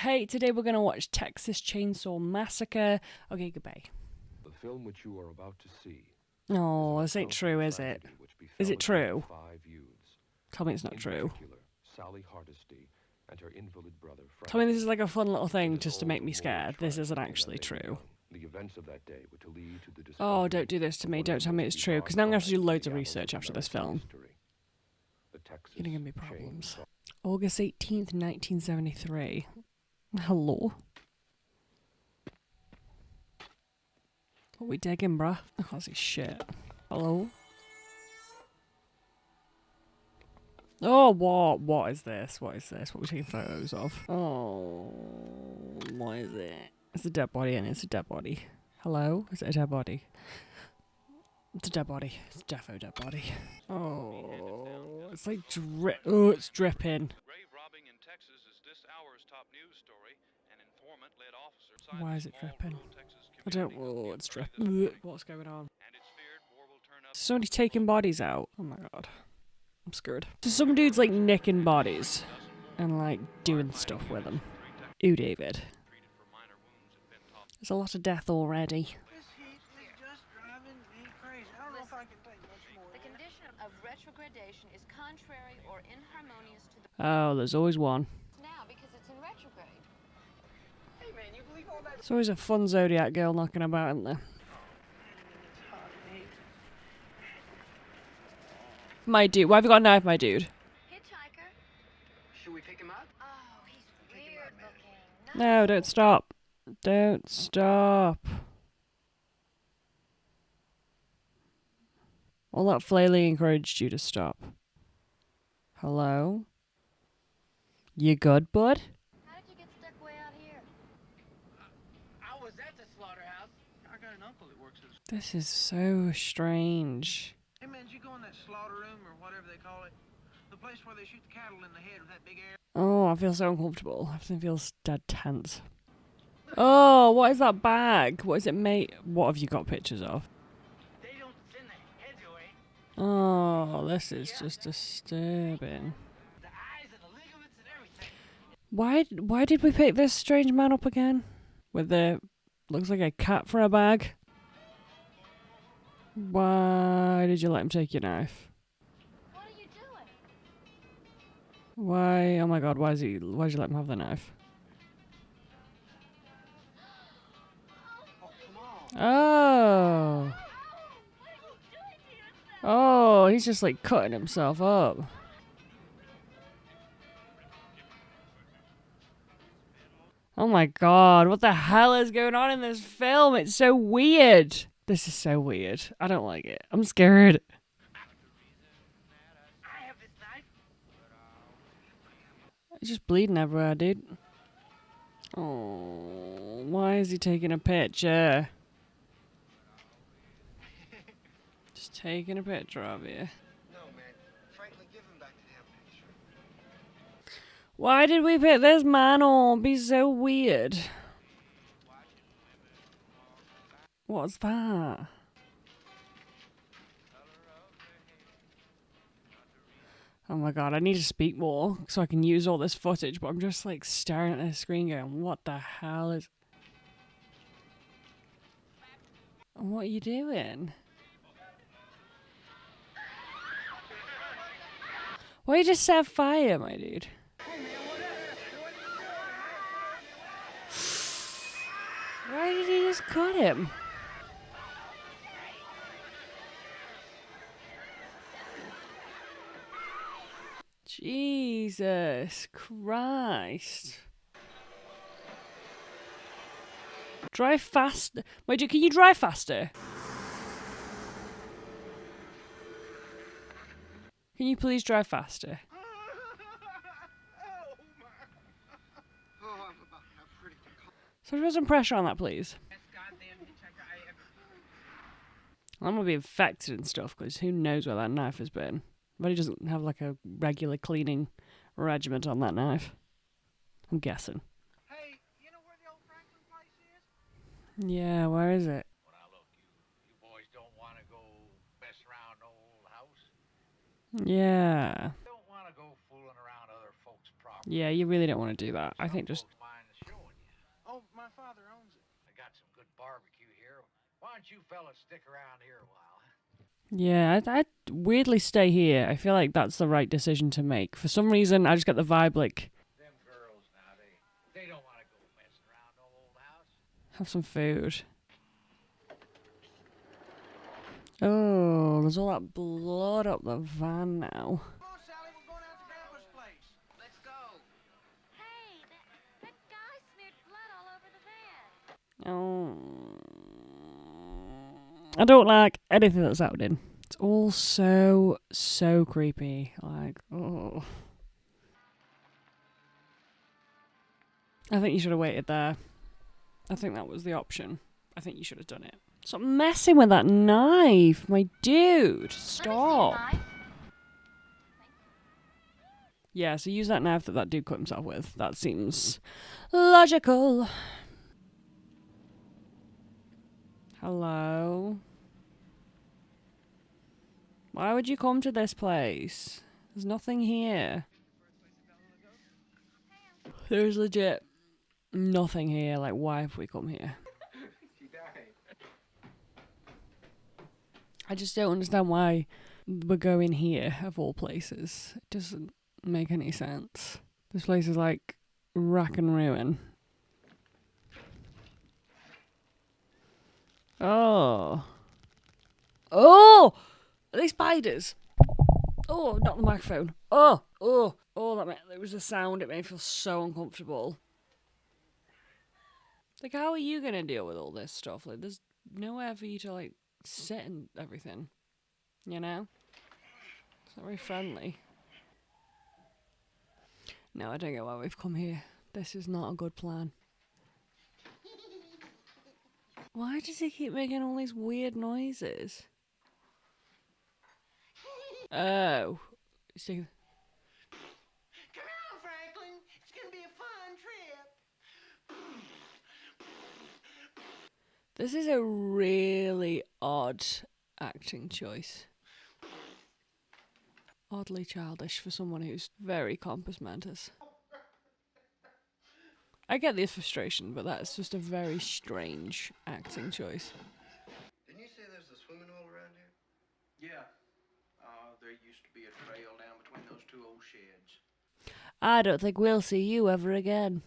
Hey, today we're going to watch Texas Chainsaw Massacre. Okay, goodbye. The film which you are about to see. Oh, this ain't true, is it? Is it true? Tell me it's not true. Tell me this is like a fun little thing just to make me scared. This isn't actually true. Oh, don't do this to me. Don't tell me it's true, because now I'm going to have to do loads of research after this film. You're going to give me problems. August 18th, 1973. Hello? What we digging, bruh? I can't see shit. Hello? Oh, what? What is this? What is this? What are we taking photos of? Oh, what is it? It's a dead body, and it's a dead body. Hello? Is it a dead body? It's a dead body. It's a defo dead body. Oh, it's like oh, it's dripping. Why is it dripping? I don't. Oh, it's dripping. What's going on? Somebody's taking bodies out. Oh my god. I'm scared. So some dude's like nicking bodies and like doing stuff with them. Ooh, David. There's a lot of death already. Oh, there's always one. There's always a fun Zodiac girl knocking about, isn't there? My dude. Why have you got a knife, my dude? Hitchhiker. Should we pick him up? Oh, he's weird looking. No, don't stop. Don't stop. All that flailing encouraged you to stop. Hello? You good, bud? How did you get stuck way out here? I was at the slaughterhouse. I got an uncle that works at This is so strange. Hey man, did you go in that slaughter room or whatever they call it? The place where they shoot the cattle in the head with that big air. Oh, I feel so uncomfortable. Everything feels dead tense. Oh, what is that bag? What is it made? What have you got pictures of? They don't send the heads away. Oh, this is just disturbing. The eyes and the ligaments and everything. Why did we pick this strange man up again? With the looks like a cat for a bag. Why did you let him take your knife? What are you doing? Why? Oh my god, why'd you let him have the knife? Oh. Oh, he's just like cutting himself up. Oh my god, what the hell is going on in this film? It's so weird. This is so weird. I don't like it. I'm scared. I have this knife. It's just bleeding everywhere, dude. Oh, why is he taking a picture? Just taking a picture of you. No man, frankly, give him back the damn picture. Why did we pick this man up? He's so weird. What's that? Oh my god, I need to speak more so I can use all this footage, but I'm just like staring at the screen going, what the hell is... What are you doing? Why you just set fire, my dude? Why did he just cut him? Jesus Christ. Drive faster. My dude, can you drive faster? Can you please drive faster? So put some pressure on that, please. I'm gonna be infected and stuff, because who knows where that knife has been. But he doesn't have like a regular cleaning regiment on that knife. I'm guessing. Hey, you know where the old Franklin place is? Yeah, where is it? When I look, you boys don't want to go mess around the old house. Yeah. Don't want to go fooling around other folks' property. Yeah, you really don't want to do that. I think just Oh, my father owns it. I got some good barbecue here. Why don't you fellas stick around here a while? Yeah, I'd weirdly stay here. I feel like that's the right decision to make. For some reason, I just get the vibe like, Them girls now, they don't want to go messing around no old house. have some food. Oh, there's all that blood up the van now. Come on, Sally, we're going out to Grandpa's place. Let's go. Hey, that guy smeared blood all over the van. Oh, I don't like anything that's happening. It's all so creepy. Like, oh. I think you should have waited there. I think that was the option. I think you should have done it. Stop messing with that knife, my dude. Stop. Yeah, so use that knife that dude cut himself with. That seems logical. Hello? Why would you come to this place? There's nothing here. There's legit nothing here. Like, why have we come here? She died. I just don't understand why we're going here, of all places. It doesn't make any sense. This place is like rack and ruin. Oh. Oh! Are they spiders? Oh, not the microphone. Oh! There was a sound. It made me feel so uncomfortable. Like, how are you gonna deal with all this stuff? Like, there's nowhere for you to, like, sit and everything. You know? It's not very friendly. No, I don't get why we've come here. This is not a good plan. Why does he keep making all these weird noises? Oh. See. Come on, Franklin. It's going to be a fun trip. This is a really odd acting choice. Oddly childish for someone who's very compos mentis. I get the frustration, but that's just a very strange acting choice. Didn't you say there's a swimming hole around here? Yeah. There used to be a trail down between those two old sheds. I don't think we'll see you ever again.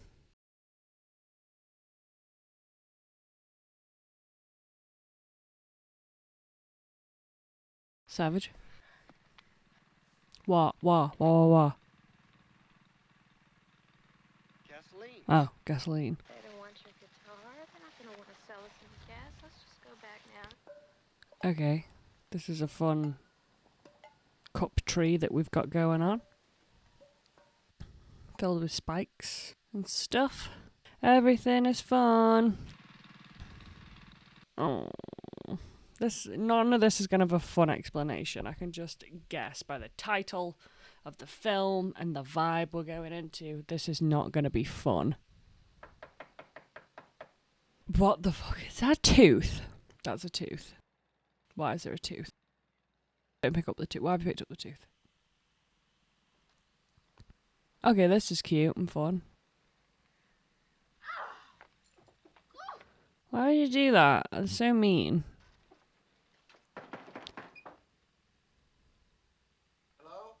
Savage. What? Gasoline. Oh, gasoline. They don't want your guitar. They're not going to want to sell us any gas. Let's just go back now. Okay. This is a fun cup tree that we've got going on. Filled with spikes and stuff. Everything is fun. Oh. None of this is going to have a fun explanation. I can just guess by the title of the film and the vibe we're going into. This is not going to be fun. What the fuck? Is that a tooth? That's a tooth. Why is there a tooth? Don't pick up the tooth. Why have you picked up the tooth? Okay, this is cute and fun. Why did you do that? That's so mean. Hello?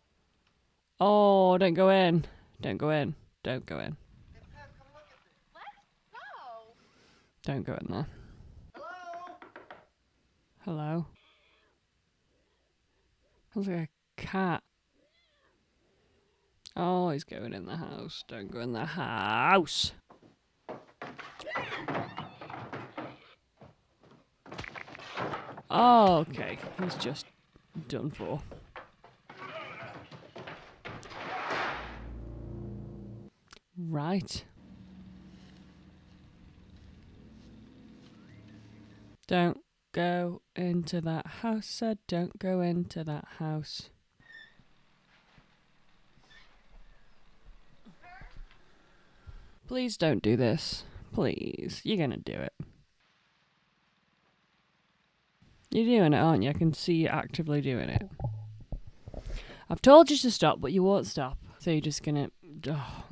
Oh, don't go in. Don't go in. Don't go in. Hey, Pam, come look at this. Let's go. Don't go in there. Hello? Hello? Sounds like a cat. Oh, he's going in the house. Don't go in the house. Oh, okay. He's just done for. Right. Don't go into that house, said. Don't go into that house. Please don't do this. Please. You're gonna do it. You're doing it, aren't you? I can see you actively doing it. I've told you to stop, but you won't stop. So you're just gonna... Oh,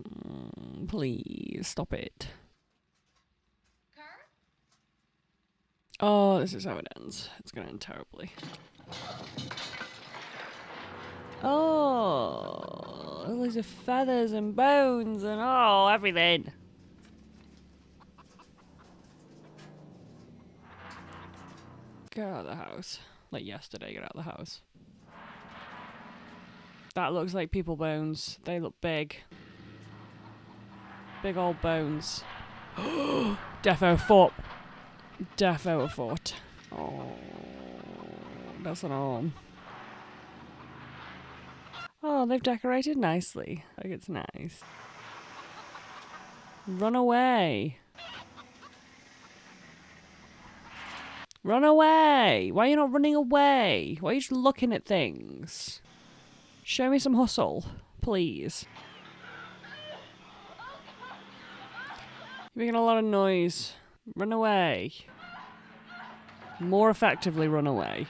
please, stop it. Oh, this is how it ends. It's gonna end terribly. Oh, loads of feathers and bones and oh, everything. Get out of the house. Like yesterday, get out of the house. That looks like people bones. They look big. Big old bones. Defo fought. Defo fought. Oh, that's an arm. Oh, they've decorated nicely. Like it's nice. Run away. Run away! Why are you not running away? Why are you just looking at things? Show me some hustle, please. You're making a lot of noise. Run away. More effectively run away.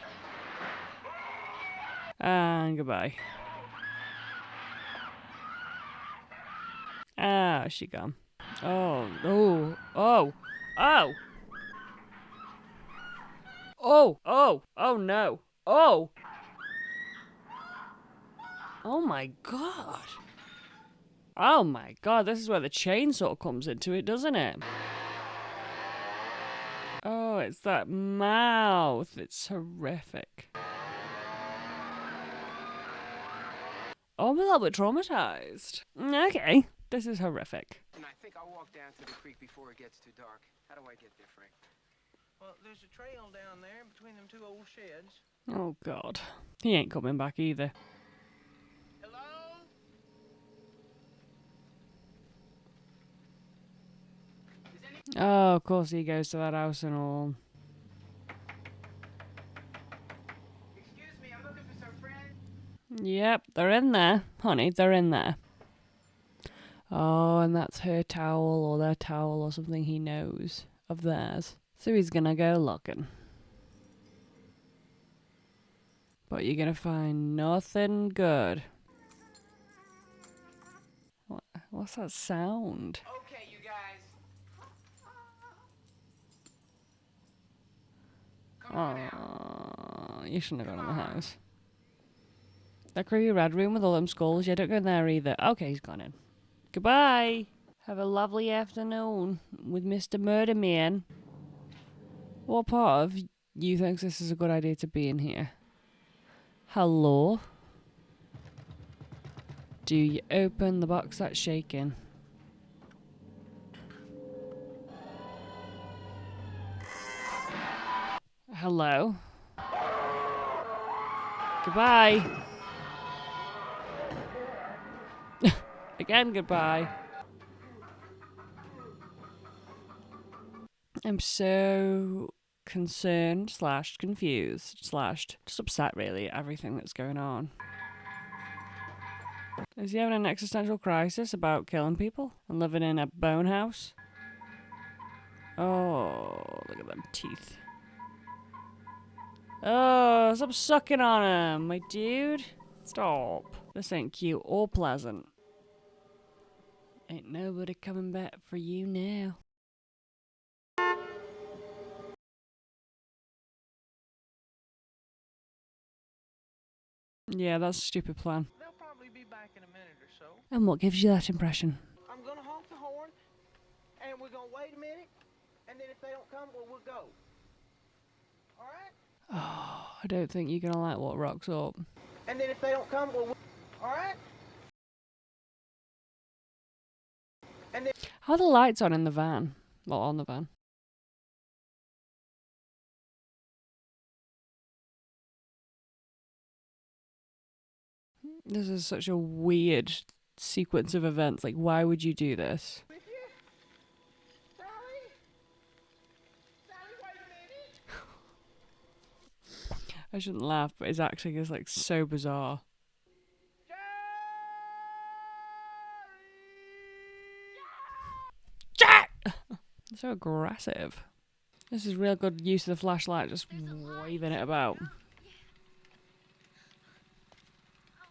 And goodbye. Ah, she gone. Oh, oh, oh, oh! Oh, oh, oh no. Oh! Oh my god. Oh my god, this is where the chainsaw comes into it, doesn't it? Oh, it's that mouth. It's horrific. Oh, I'm a little bit traumatized. Okay, this is horrific. And I think I'll walk down to the creek before it gets too dark. How do I get there, Frank? Well, there's a trail down there between them two old sheds. Oh god. He ain't coming back either. Hello? Oh, of course he goes to that house and all. Excuse me, I'm looking for some friends. Yep, they're in there. Honey, they're in there. Oh, and that's her towel or their towel or something he knows of theirs. So he's gonna go looking. But you're gonna find nothing good. What's that sound? Okay, you guys. Come on out. Oh, you shouldn't have gone in the house. That creepy red room with all them skulls. Yeah, don't go in there either. Okay, he's gone in. Goodbye. Have a lovely afternoon with Mr. Murder Man. What part of you thinks this is a good idea to be in here? Hello? Do you open the box that's shaking? Hello? Goodbye. Again, goodbye. I'm so concerned / confused / just upset really at everything that's going on. Is he having an existential crisis about killing people and living in a bone house? Oh, look at them teeth. Oh, stop sucking on him, my dude. Stop. This ain't cute or pleasant. Ain't nobody coming back for you now. Yeah, that's a stupid plan. They'll probably be back in a minute or so. And what gives you that impression? I'm gonna honk the horn, and we're gonna wait a minute, and then if they don't come, well, we'll go. All right? Oh, I don't think you're gonna like what rocks up. And then if they don't come, well, all right? And then How are the lights on in the van? Well, on the van. This is such a weird sequence of events. Like, why would you do this? with you, Sally. Sally, wait a minute. I shouldn't laugh, but his acting is like so bizarre. Jack! So aggressive. This is real good use of the flashlight, just waving it about.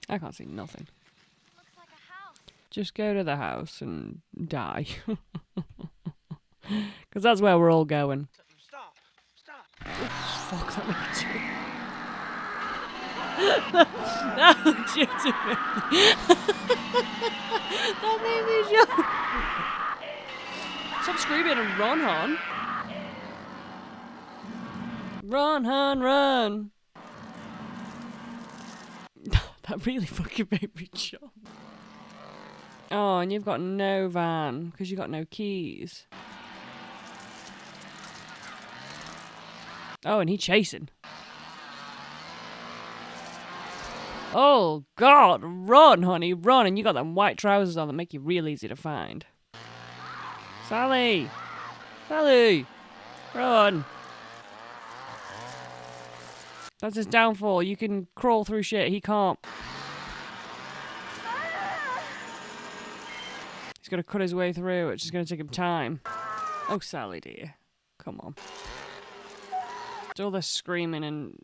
I can't see nothing. Looks like a house. Just go to the house and die. Because that's where we're all going. Stop. Stop. fuck, that made me jump. That legitimately. That made me jump. Stop screaming and run, hon. Run, hon, run. That really fucking made me jump. Oh, and you've got no van because you got no keys. Oh, and he's chasing. Oh, God. Run, honey. Run. And you got them white trousers on that make you real easy to find. Sally. Sally. Run. That's his downfall. You can crawl through shit. He can't. He's got to cut his way through, which is going to take him time. Oh, Sally, dear. Come on. All this screaming and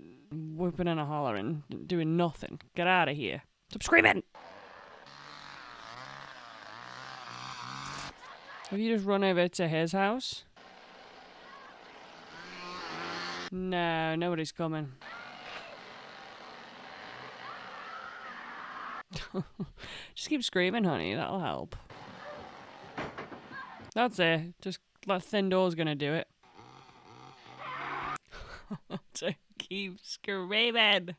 whooping and a hollering, doing nothing. Get out of here. Stop screaming! Have you just run over to his house? No, nobody's coming. Just keep screaming, honey. That'll help. That's it. Just that thin door's gonna do it. To keep screaming.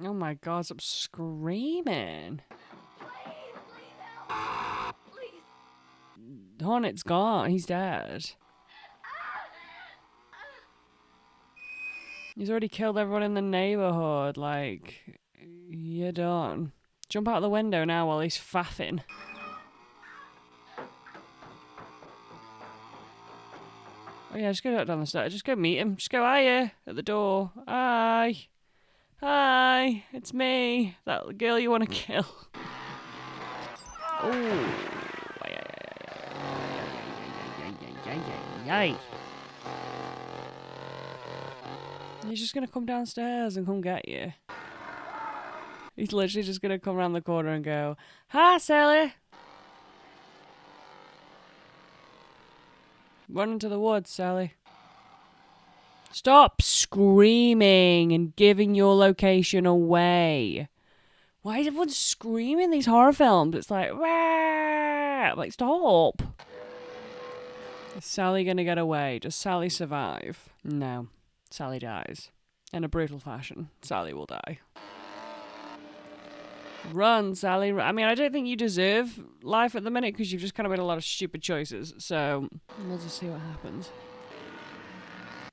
Oh my God, stop screaming. Please help. Please. Hornet's gone. He's dead. He's already killed everyone in the neighborhood. Like, you're done. Jump out the window now while he's faffing. Oh yeah, just go down the stairs. Just go meet him. Just go, hiya, at the door. Hi. Hi, it's me. That girl you want to kill. Oh. He's just going to come downstairs and come get you. He's literally just going to come around the corner and go, hi, Sally. Run into the woods, Sally. Stop screaming and giving your location away. Why is everyone screaming in these horror films? It's like, wah! Like, stop. Is Sally gonna get away? Does Sally survive? No. Sally dies. In a brutal fashion. Sally will die. Run, Sally. I mean, I don't think you deserve life at the minute because you've just kind of made a lot of stupid choices. So, we'll just see what happens.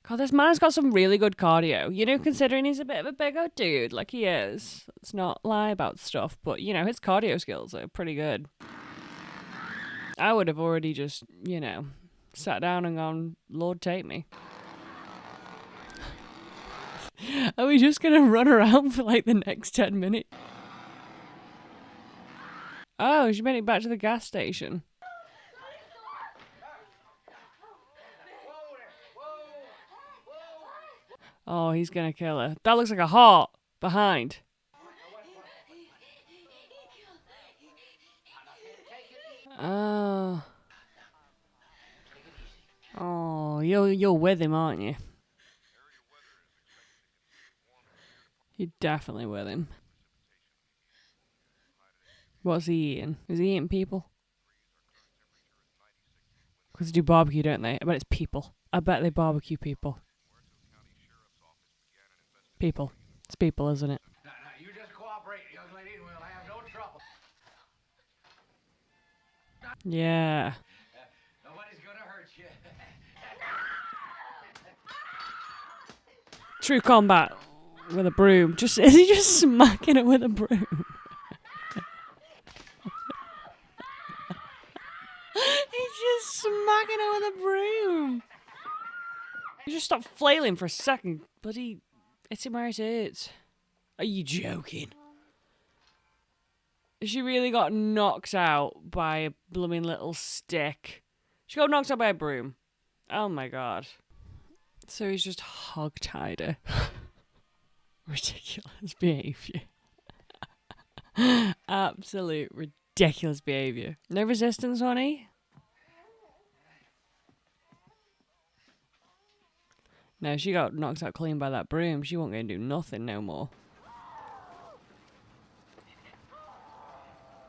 God, this man's got some really good cardio. You know, considering he's a bit of a big old dude, like he is. Let's not lie about stuff, but, you know, his cardio skills are pretty good. I would have already just, you know, sat down and gone, Lord, take me. Are we just going to run around for, like, the next 10 minutes? Oh, she made it back to the gas station. Oh, he's gonna kill her. That looks like a heart behind. Oh. Oh, you're with him, aren't you? You're definitely with him. What's he eating? Is he eating people? Because they do barbecue, don't they? I bet it's people. I bet they barbecue people. People. It's people, isn't it? Now, you just cooperate, young lady, and we'll have no trouble. Yeah. Nobody's gonna hurt you. True combat with a broom. Is he just smacking it with a broom? He's just smacking it with a broom. You just stop flailing for a second, bloody. It's him where it hurts. Are you joking? She really got knocked out by a blooming little stick. She got knocked out by a broom. Oh my God. So he's just hog-tied her. Ridiculous behaviour. Absolute ridiculous behaviour. No resistance, honey? No, she got knocked out clean by that broom. She won't go and do nothing no more.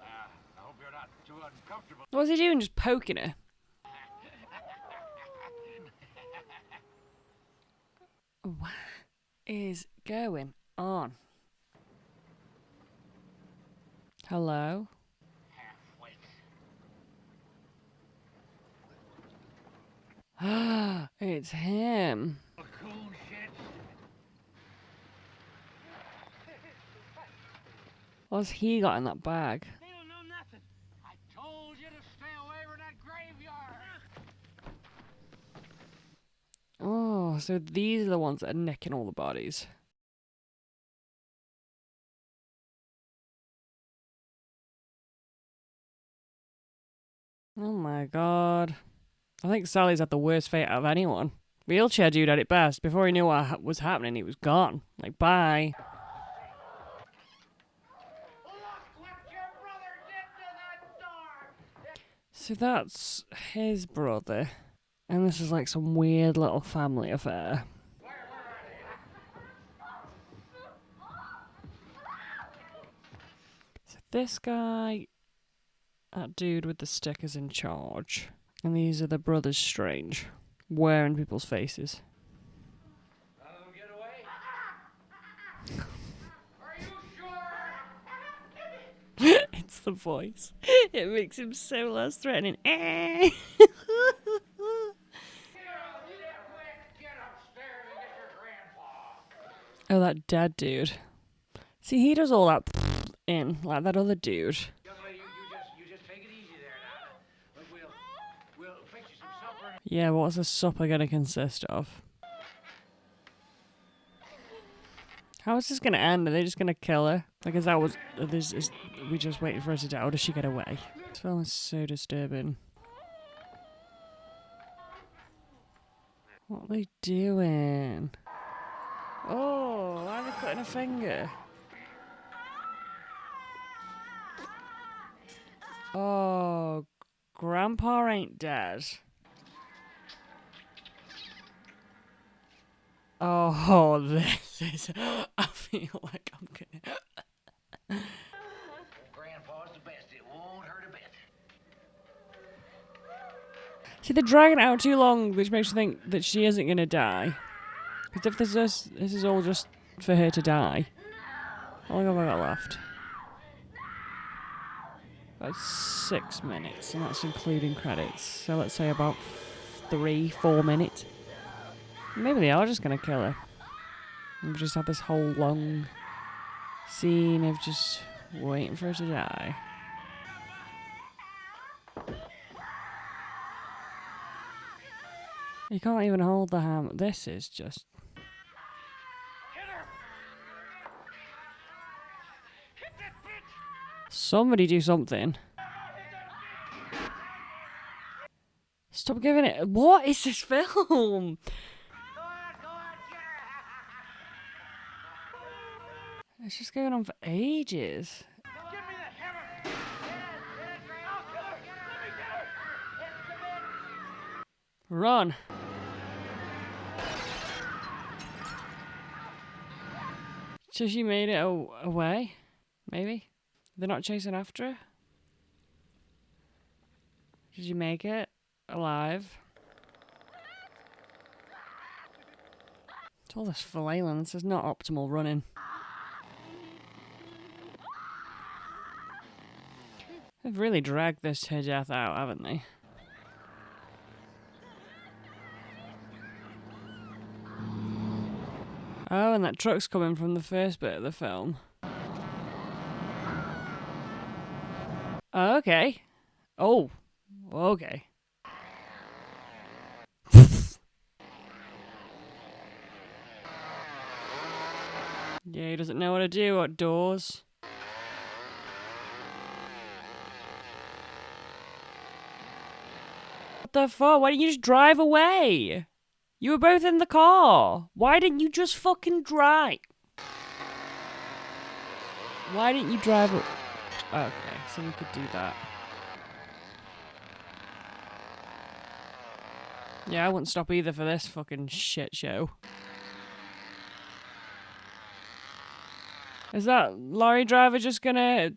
I hope you're not too uncomfortable. What's he doing? Just poking her? What is going on? Hello? It's him. Coon shit. What's he got in that bag? They don't know nothing. I told you to stay away from that graveyard. Oh, so these are the ones that are nicking all the bodies. Oh my god. I think Sally's had the worst fate out of anyone. Wheelchair dude had it best. Before he knew what was happening, he was gone. Like, bye. So that's his brother. And this is like some weird little family affair. So this guy, that dude with the stick is in charge. And these are the brothers Strange, wearing people's faces. None of them get away? Are you sure? It's the voice. It makes him so less threatening. Eh. Get upstairs and get your grandpa. Oh, that dead dude. See, he does all that in, like that other dude. Young lady, you just take it easy there now. Look, we'll fix you some supper. Yeah, what's the supper gonna consist of? How is this gonna end? Are they just gonna kill her? Like, is that what... Is we just waiting for her to die, or does she get away? This film is so disturbing. What are they doing? Oh, why are they cutting a finger? Oh, Grandpa ain't dead. Oh, this is... I feel like I'm gonna... Grandpa's the best. It won't hurt a bit. See, they're dragging it out too long, which makes you think that she isn't gonna die. Because if this is all just for her to die. How long have I got left? About 6 minutes, and that's including credits. So let's say about 3-4 minutes. Maybe they are just gonna kill her. We've just had this whole long scene of just waiting for her to die. You can't even hold the hammer. This is just... Somebody do something. Stop giving it... What is this film? It's just going on for ages. Run. So she made it away? Maybe? They're not chasing after her? Did you make it alive? It's all this flailing. This is not optimal running. They've really dragged this to death out, haven't they? Oh, and that truck's coming from the first bit of the film. Okay. Oh. Okay. Yeah, he doesn't know what to do outdoors. What the fuck? Why didn't you just drive away? You were both in the car. Why didn't you just fucking drive? Why didn't you drive? Okay, so we could do that. Yeah, I wouldn't stop either for this fucking shit show. Is that lorry driver just gonna...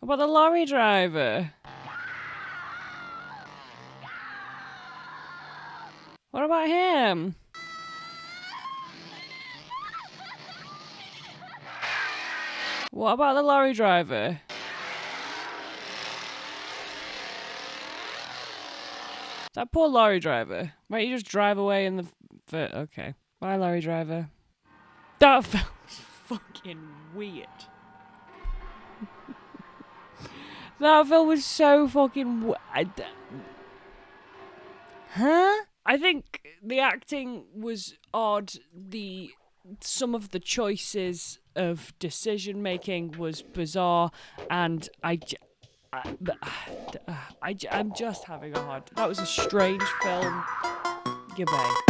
What about the lorry driver? What about him? What about the lorry driver? That poor lorry driver. Right, you just drive away in the... Okay. Bye, lorry driver. That film was fucking weird. That film was so fucking... Huh? I think the acting was odd. Some of the choices of decision making was bizarre, and I'm just having a hard... That was a strange film. Goodbye.